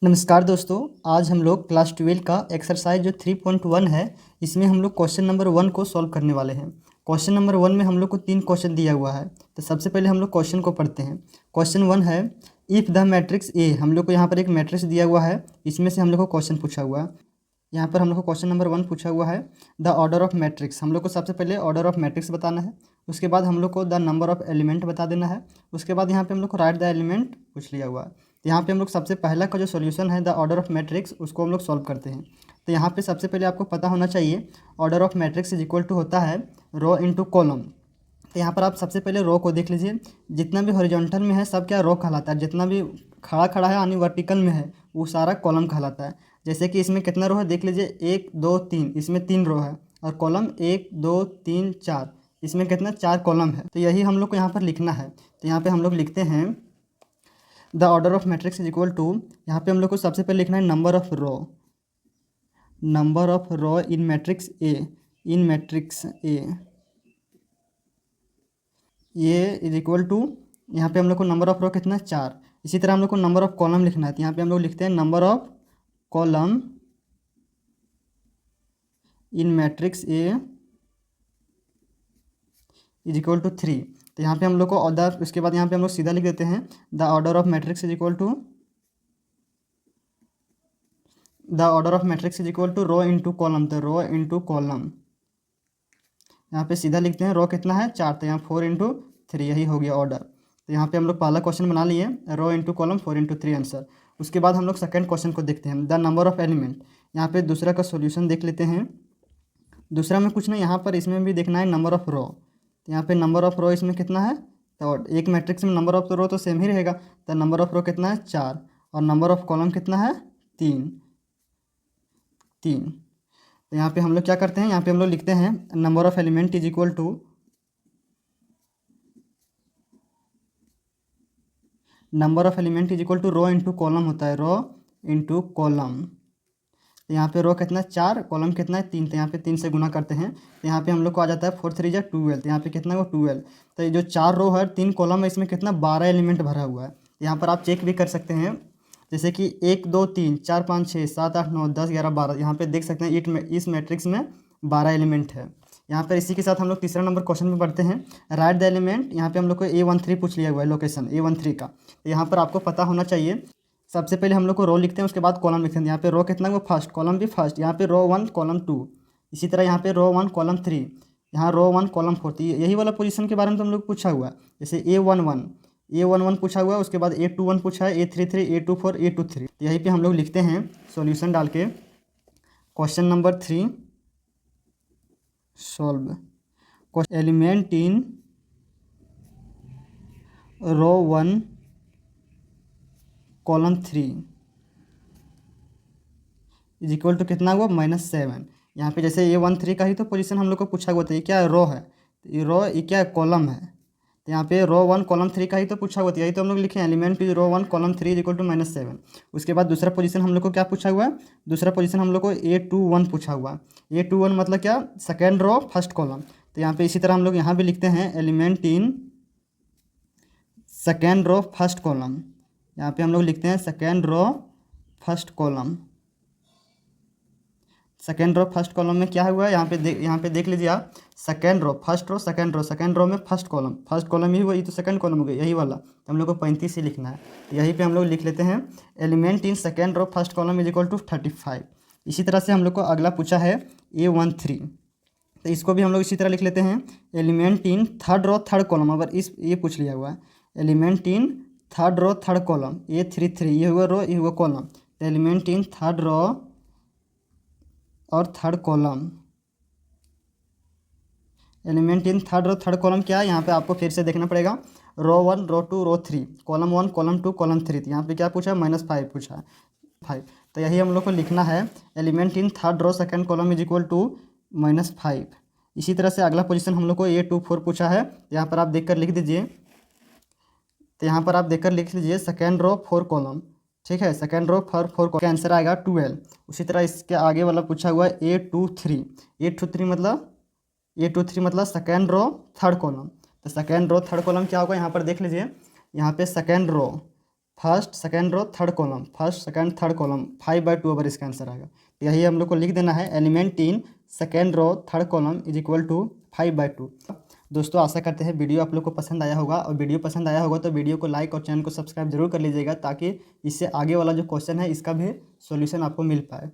नमस्कार दोस्तों। आज हम लोग क्लास 12 का एक्सरसाइज जो 3.1 है, इसमें हम लोग क्वेश्चन नंबर 1 को सॉल्व करने वाले हैं। क्वेश्चन नंबर 1 में हम लोग को 3 क्वेश्चन दिया हुआ है। तो सबसे पहले हम लोग क्वेश्चन को पढ़ते हैं। क्वेश्चन 1 है, इफ़ द मैट्रिक्स ए। हम लोग को यहाँ पर एक मैट्रिक्स दिया हुआ है, इसमें से हम लोग को क्वेश्चन पूछा हुआ है। यहाँ पर हम लोग को क्वेश्चन नंबर 1 पूछा हुआ है, द ऑर्डर ऑफ मैट्रिक्स। हम लोग को सबसे पहले ऑर्डर ऑफ मैट्रिक्स बताना है, उसके बाद हम लोग को द नंबर ऑफ एलिमेंट बता देना है, उसके बाद यहाँ पे हम लोग को राइट द एलिमेंट पूछ लिया हुआ है। तो यहाँ पे हम लोग सबसे पहला का जो सॉल्यूशन है द ऑर्डर ऑफ मैट्रिक्स, उसको हम लोग सॉल्व करते हैं। तो यहाँ पे सबसे पहले आपको पता होना चाहिए order of matrix is equal to होता है रो इंटू कॉलम। तो यहाँ पर आप सबसे पहले रो को देख लीजिए, जितना भी हॉरिजॉन्टल में है सब क्या रो कहलाता है, जितना भी खड़ा खड़ा है यानी वर्टिकल में है वो सारा कॉलम कहलाता है। जैसे कि इसमें कितना रो है देख लीजिए, 1 2 3, इसमें 3 रो है, और कॉलम 1 2 3 4, इसमें कितना 4 कॉलम है। तो यही हम लोग को यहाँ पर लिखना है। तो यहाँ पे हम लोग लिखते हैं the order of matrix is equal to, यहाँ पे हम लोग को सबसे पहले लिखना है number of row in matrix A, ये इज इक्वल टू, यहाँ पे हम लोग को नंबर ऑफ रो कितना है 4। इसी तरह हम लोग को नंबर ऑफ कॉलम लिखना है। तो यहाँ पे हम लोग लिखते हैं number of column in matrix A is equal to 3। तो यहाँ पे हम लोग को ऑर्डर, उसके बाद यहाँ पे हम लोग सीधा लिख देते हैं the order of matrix is equal to row into column. तो रो इंटू कॉलम यहाँ पे सीधा लिखते हैं, रो कितना है 4, तो यहाँ 4 इंटू 3, यही हो गया ऑर्डर। तो यहाँ पे हम लोग पहला क्वेश्चन बना लिए, रो इंटू कॉलम 4 इंटू 3 आंसर। उसके बाद हम लोग सेकंड क्वेश्चन को देखते हैं, द नंबर ऑफ एलिमेंट। यहाँ पे दूसरा का सॉल्यूशन देख लेते हैं। दूसरा में कुछ नहीं, यहाँ पर इसमें भी देखना है नंबर ऑफ रो। तो यहाँ पे नंबर ऑफ रो इसमें कितना है, तो एक मैट्रिक्स में नंबर ऑफ रो तो सेम ही रहेगा। तो नंबर ऑफ रो कितना है 4, और नंबर ऑफ कॉलम कितना है 3। तो यहाँ पे हम लोग क्या करते हैं, यहाँ पे हम लोग लिखते हैं number of element is equal to row into column होता है, रो इंटू कॉलम। तो यहाँ पे रो कितना 4, कॉलम कितना है 3, तो यहाँ पे 3 से गुना करते हैं। तो यहाँ पे हम लोग को आ जाता है 4 3 जा 12। तो यहाँ पे कितना है वो 12। तो ये जो 4 रो है 3 कॉलम है, इसमें कितना 12 एलिमेंट भरा हुआ है। यहाँ पर आप चेक भी कर सकते हैं, जैसे कि 1 2 3 4 5 6 7 8 9 10 11 12, यहाँ पे देख सकते हैं इस मैट्रिक्स में 12 एलिमेंट है। यहाँ पर इसी के साथ हम लोग तीसरा नंबर क्वेश्चन में पढ़ते हैं, राइट द एलिमेंट। यहाँ पे हम लोग को A13 पूछ लिया हुआ है, लोकेशन A13 का। तो यहाँ पर आपको पता होना चाहिए, सबसे पहले हम लोग को रो लिखते हैं, उसके बाद कॉलम लिखते हैं। यहाँ पे रो कितना है वो फर्स्ट, कॉलम भी फर्स्ट। यहाँ पे रो 1 कॉलम 2, इसी तरह यहाँ पे रो 1 कॉलम 3, यहाँ रो 1 कॉलम 4। तो यही वाला पोजीशन के बारे में तो हम लोग पूछा हुआ है। जैसे A11 पूछा हुआ है, उसके बाद A21 पूछा है, A33 A24 A23। तो यहीं पे हम लोग लिखते हैं सॉल्यूशन डाल के, question number 3 solve. Element in row 1 column 3 is equal to कितना हुआ -7। यहाँ पे जैसे A13 का ही तो पोजीशन हम लोग को पूछा हुआ था, ये क्या रो है, ये रो, ये क्या कॉलम है। तो यहाँ पे रो 1 कॉलम 3 का ही तो पूछा हुआ था, यही तो हम लोग लिखे element is row 1 column 3 is equal to -7। उसके बाद दूसरा पोजीशन हम लोग को क्या पूछा हुआ है, दूसरा पोजीशन हम लोग को A21 पूछा हुआ है। A21 मतलब क्या, सेकेंड रो फर्स्ट कॉलम। तो यहाँ पे इसी तरह हम लोग यहाँ भी लिखते हैं element in second row first column. यहाँ पे हम लोग लिखते हैं second row first column. Second row first column में क्या हुआ है, यहाँ पे देख लीजिए आप, second row first row second row में फर्स्ट कॉलम ही हुआ, ये तो सेकेंड कॉलम हो गया यही वाला। तो हम लोग को 35 ही लिखना है। यहीं पे हम लोग लिख लेते हैं element in second row first column is equal to 35। इसी तरह से हम लोग को अगला पूछा है A13, तो इसको भी हम लोग इसी तरह लिख लेते हैं element in third row third column. अगर ये पूछ लिया हुआ है element in third row third column, A33, ये हुआ रो ये हुआ कॉलम। तो एलिमेंट इन थर्ड रो और third column, element in third row third column क्या है, यहाँ पे आपको फिर से देखना पड़ेगा, row 1 row 2 row 3, column 1 column 2 column 3। तो यहाँ पे क्या पूछा है -5 पूछा है 5। तो यही हम लोग को लिखना है element in third row second column is equal to -5। इसी तरह से अगला पोजीशन हम लोग को A24 पूछा है, यहाँ पर आप देखकर लिख दीजिए। तो यहाँ पर आप देखकर लिख लीजिए सेकेंड रो 4 कॉलम, ठीक है, सेकेंड रो फॉर 4 का आंसर आएगा 12। उसी तरह इसके आगे वाला पूछा हुआ है A23 मतलब सेकेंड रो थर्ड कॉलम। तो सेकेंड रो थर्ड कॉलम क्या होगा, यहाँ पर देख लीजिए, यहाँ पे second row first second row third column, first second third column 5/2 over इसका आंसर आएगा। तो यही हम लोग को लिख देना है, element in second row third column is equal to 5/2। दोस्तों आशा करते हैं वीडियो आप लोग को पसंद आया होगा, और वीडियो पसंद आया होगा तो वीडियो को लाइक और चैनल को सब्सक्राइब जरूर कर लीजिएगा, ताकि इससे आगे वाला जो क्वेश्चन है इसका भी सॉल्यूशन आपको मिल पाए।